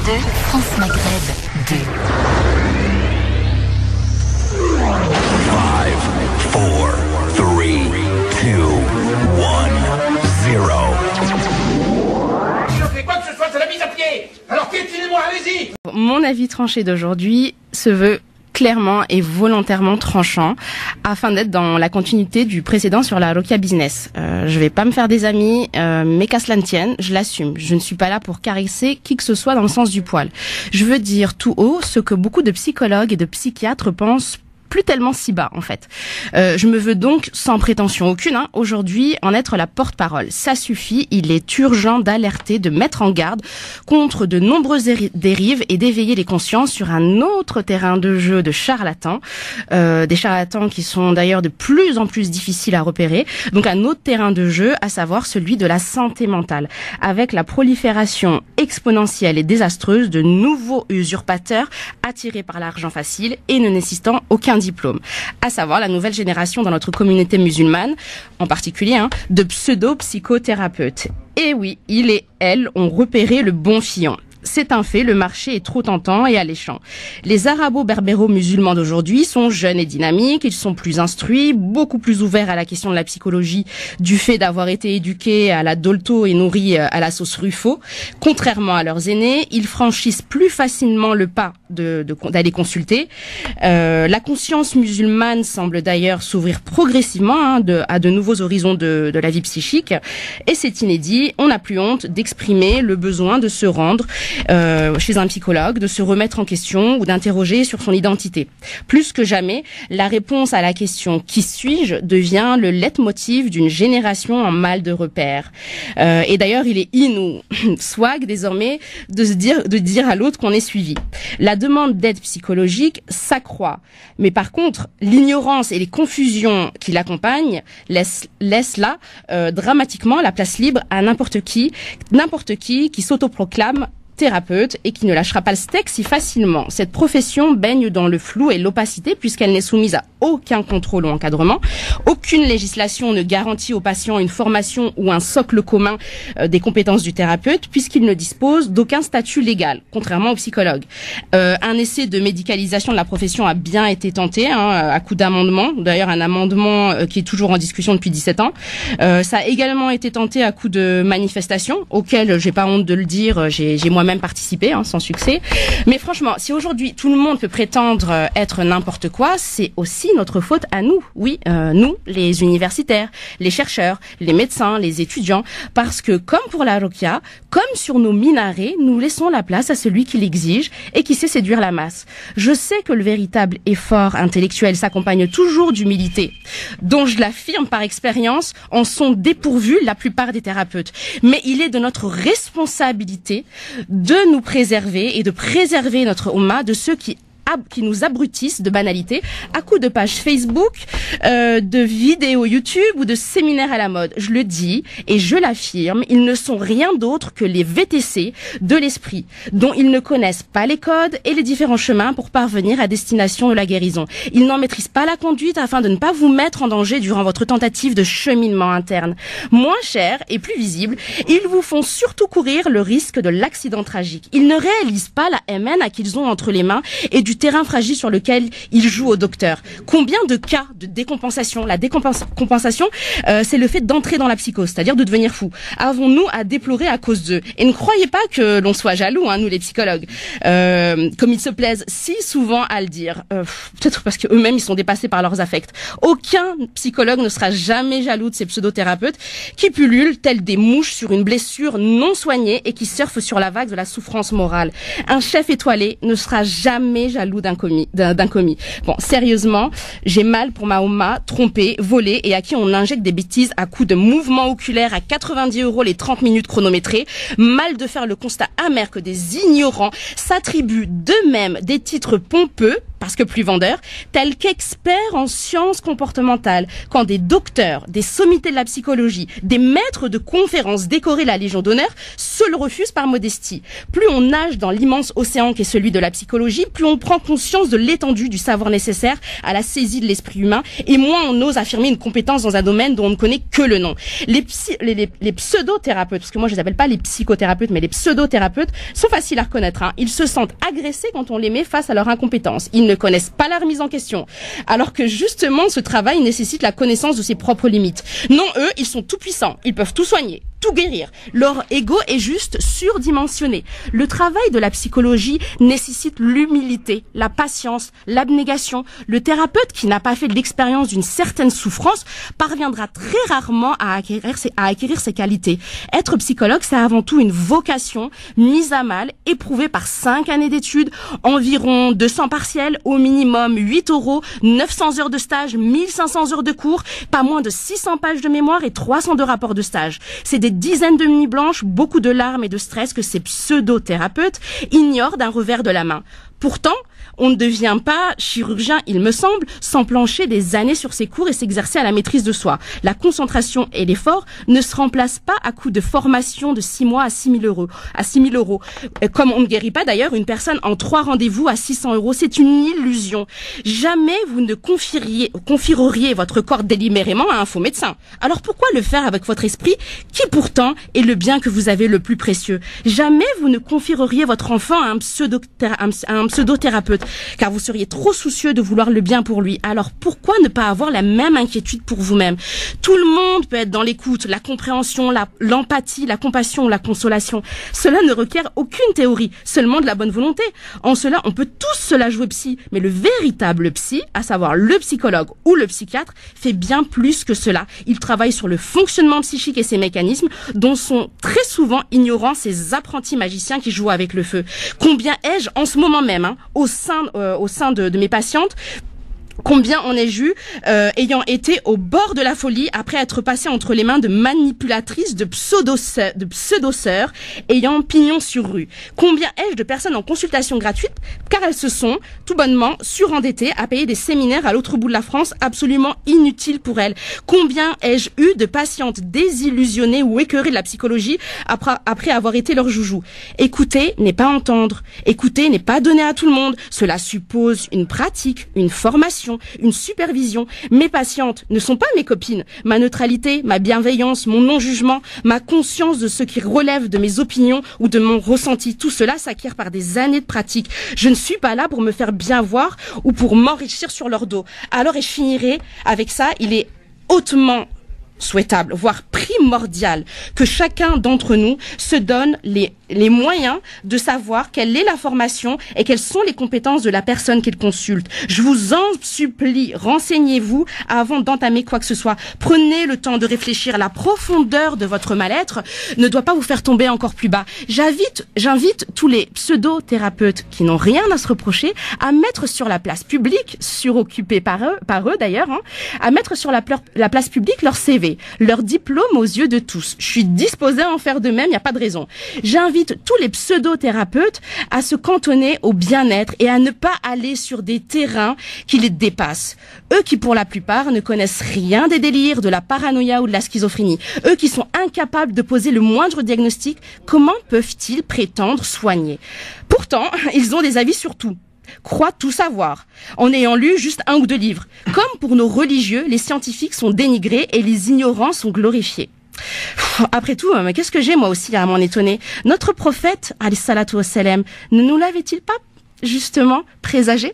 France Maghreb 2. 5, 4, 3, 2, 1, 0. Si on fait quoi que ce soit, c'est la mise à pied. Alors piétinez-moi, allez-y. Mon avis tranché d'aujourd'hui se veut clairement et volontairement tranchant afin d'être dans la continuité du précédent sur la Rokia Business. Je vais pas me faire des amis, mais qu'à cela ne tienne, je l'assume. Je ne suis pas là pour caresser qui que ce soit dans le sens du poil. Je veux dire tout haut ce que beaucoup de psychologues et de psychiatres pensent plus tellement si bas en fait. Je me veux donc, sans prétention aucune, aujourd'hui en être la porte-parole. Ça suffit, il est urgent d'alerter, de mettre en garde contre de nombreuses dérives et d'éveiller les consciences sur un autre terrain de jeu de charlatans, des charlatans qui sont d'ailleurs de plus en plus difficiles à repérer. Donc un autre terrain de jeu, à savoir celui de la santé mentale, avec la prolifération exponentielle et désastreuse de nouveaux usurpateurs attirés par l'argent facile et ne nécessitant aucun diplôme, à savoir la nouvelle génération dans notre communauté musulmane, en particulier, de pseudo-psychothérapeutes. Et oui, il et elle ont repéré le bon filon. C'est un fait, le marché est trop tentant et alléchant. Les arabo-berbéro-musulmans d'aujourd'hui sont jeunes et dynamiques, ils sont plus instruits, beaucoup plus ouverts à la question de la psychologie du fait d'avoir été éduqués à la Dolto et nourris à la sauce Ruffo. Contrairement à leurs aînés, ils franchissent plus facilement le pas d'aller consulter. La conscience musulmane semble d'ailleurs s'ouvrir progressivement à de nouveaux horizons de la vie psychique. Et c'est inédit, on n'a plus honte d'exprimer le besoin de se rendre chez un psychologue, de se remettre en question ou d'interroger sur son identité. Plus que jamais, la réponse à la question « Qui suis-je ?» devient le leitmotiv d'une génération en mal de repères. Et d'ailleurs, il est in ou swag désormais de dire à l'autre qu'on est suivi. La demande d'aide psychologique s'accroît. Mais par contre, l'ignorance et les confusions qui l'accompagnent laissent là dramatiquement la place libre à n'importe qui s'autoproclame thérapeute et qui ne lâchera pas le steak si facilement. Cette profession baigne dans le flou et l'opacité puisqu'elle n'est soumise à aucun contrôle ou encadrement. Aucune législation ne garantit aux patients une formation ou un socle commun des compétences du thérapeute puisqu'il ne dispose d'aucun statut légal, contrairement aux psychologues. Un essai de médicalisation de la profession a bien été tenté à coup d'amendement. D'ailleurs, un amendement qui est toujours en discussion depuis 17 ans. Ça a également été tenté à coup de manifestations auxquelles, j'ai pas honte de le dire, j'ai moi-même participé, sans succès. Mais franchement, si aujourd'hui tout le monde peut prétendre être n'importe quoi, c'est aussi notre faute à nous. Oui, nous, les universitaires, les chercheurs, les médecins, les étudiants, parce que comme pour la Rokia, comme sur nos minarets, nous laissons la place à celui qui l'exige et qui sait séduire la masse. Je sais que le véritable effort intellectuel s'accompagne toujours d'humilité, dont je l'affirme par expérience, en sont dépourvus la plupart des thérapeutes. Mais il est de notre responsabilité de nous préserver et de préserver notre Oumma de ceux qui nous abrutissent de banalité à coups de pages Facebook, de vidéos YouTube ou de séminaires à la mode. Je le dis et je l'affirme, ils ne sont rien d'autre que les VTC de l'esprit, dont ils ne connaissent pas les codes et les différents chemins pour parvenir à destination de la guérison. Ils n'en maîtrisent pas la conduite afin de ne pas vous mettre en danger durant votre tentative de cheminement interne. Moins cher et plus visible, ils vous font surtout courir le risque de l'accident tragique. Ils ne réalisent pas la MN qu'ils ont entre les mains et du terrain fragile sur lequel ils jouent au docteur. Combien de cas de décompensation? La décompensation, c'est le fait d'entrer dans la psychose, c'est-à-dire de devenir fou. Avons-nous à déplorer à cause d'eux? Et ne croyez pas que l'on soit jaloux, nous les psychologues, comme ils se plaisent si souvent à le dire. Peut-être parce qu'eux-mêmes ils sont dépassés par leurs affects. Aucun psychologue ne sera jamais jaloux de ces pseudo-thérapeutes qui pullulent tels des mouches sur une blessure non soignée et qui surfent sur la vague de la souffrance morale. Un chef étoilé ne sera jamais jaloux d'un commis. Bon, sérieusement, j'ai mal pour ma Oumma trompée, volée et à qui on injecte des bêtises à coups de mouvements oculaires à 90 € les 30 minutes chronométrées. Mal de faire le constat amer que des ignorants s'attribuent d'eux-mêmes des titres pompeux parce que plus vendeur, tels qu'experts en sciences comportementales, quand des docteurs, des sommités de la psychologie, des maîtres de conférences décorés la Légion d'honneur se le refusent par modestie. Plus on nage dans l'immense océan qu'est celui de la psychologie, plus on prend conscience de l'étendue du savoir nécessaire à la saisie de l'esprit humain, et moins on ose affirmer une compétence dans un domaine dont on ne connaît que le nom. Les pseudo-thérapeutes, parce que moi je les appelle pas les psychothérapeutes, mais les pseudo-thérapeutes, sont faciles à reconnaître. Ils se sentent agressés quand on les met face à leur incompétence. Ils ne connaissent pas la remise en question. Alors que justement, ce travail nécessite la connaissance de ses propres limites. Non, eux, ils sont tout puissants. Ils peuvent tout soigner, tout guérir. Leur ego est juste surdimensionné. Le travail de la psychologie nécessite l'humilité, la patience, l'abnégation. Le thérapeute qui n'a pas fait de l'expérience d'une certaine souffrance parviendra très rarement à acquérir ses qualités. Être psychologue, c'est avant tout une vocation mise à mal, éprouvée par 5 années d'études, environ 200 partiels, au minimum 8 €, 900 heures de stage, 1500 heures de cours, pas moins de 600 pages de mémoire et 300 de rapports de stage. C'est des dizaines de nuits blanches, beaucoup de larmes et de stress que ces pseudo-thérapeutes ignorent d'un revers de la main. Pourtant, on ne devient pas chirurgien, il me semble, sans plancher des années sur ses cours et s'exercer à la maîtrise de soi. La concentration et l'effort ne se remplacent pas à coup de formation de 6 mois à 6 000 €. Comme on ne guérit pas d'ailleurs une personne en 3 rendez-vous à 600 €. C'est une illusion. Jamais vous ne confieriez votre corps délibérément à un faux médecin. Alors pourquoi le faire avec votre esprit, qui pourtant est le bien que vous avez le plus précieux? Jamais vous ne confieriez votre enfant à un pseudo-thérapeute, car vous seriez trop soucieux de vouloir le bien pour lui. Alors pourquoi ne pas avoir la même inquiétude pour vous-même? Tout le monde peut être dans l'écoute, la compréhension, l'empathie, la compassion, la consolation. Cela ne requiert aucune théorie, seulement de la bonne volonté. En cela, on peut tous se la jouer psy, mais le véritable psy, à savoir le psychologue ou le psychiatre, fait bien plus que cela. Il travaille sur le fonctionnement psychique et ses mécanismes, dont sont très souvent ignorants ces apprentis magiciens qui jouent avec le feu. Combien ai-je en ce moment même, au sein de mes patientes, combien en ai-je eu ayant été au bord de la folie après être passé entre les mains de manipulatrices, de pseudo-sœurs ayant pignon sur rue? Combien ai-je de personnes en consultation gratuite car elles se sont tout bonnement surendettées à payer des séminaires à l'autre bout de la France absolument inutiles pour elles? Combien ai-je eu de patientes désillusionnées ou écœurées de la psychologie après avoir été leur joujou? Écouter n'est pas entendre. Écouter n'est pas donner à tout le monde. Cela suppose une pratique, une formation, une supervision. Mes patientes ne sont pas mes copines. Ma neutralité, ma bienveillance, mon non-jugement, ma conscience de ce qui relève de mes opinions ou de mon ressenti, tout cela s'acquiert par des années de pratique. Je ne suis pas là pour me faire bien voir ou pour m'enrichir sur leur dos. Alors, et je finirai avec ça, il est hautement souhaitable, voire primordial, que chacun d'entre nous se donne les moyens de savoir quelle est la formation et quelles sont les compétences de la personne qu'il consulte. Je vous en supplie, renseignez-vous avant d'entamer quoi que ce soit. Prenez le temps de réfléchir. La profondeur de votre mal-être ne doit pas vous faire tomber encore plus bas. J'invite tous les pseudo-thérapeutes qui n'ont rien à se reprocher à mettre sur la place publique, suroccupée par eux d'ailleurs, à mettre sur la place publique leur CV, leur diplôme aux yeux de tous. Je suis disposée à en faire de même, il n'y a pas de raison. J'invite tous les pseudo-thérapeutes à se cantonner au bien-être et à ne pas aller sur des terrains qui les dépassent. Eux qui, pour la plupart, ne connaissent rien des délires, de la paranoïa ou de la schizophrénie. Eux qui sont incapables de poser le moindre diagnostic, comment peuvent-ils prétendre soigner? Pourtant, ils ont des avis sur tout. Croient tout savoir, en ayant lu juste 1 ou 2 livres. Comme pour nos religieux, les scientifiques sont dénigrés et les ignorants sont glorifiés. Après tout, mais qu'est-ce que j'ai moi aussi à m'en étonner? Notre prophète, alayhi salatu wassalam, ne nous l'avait-il pas justement présagé?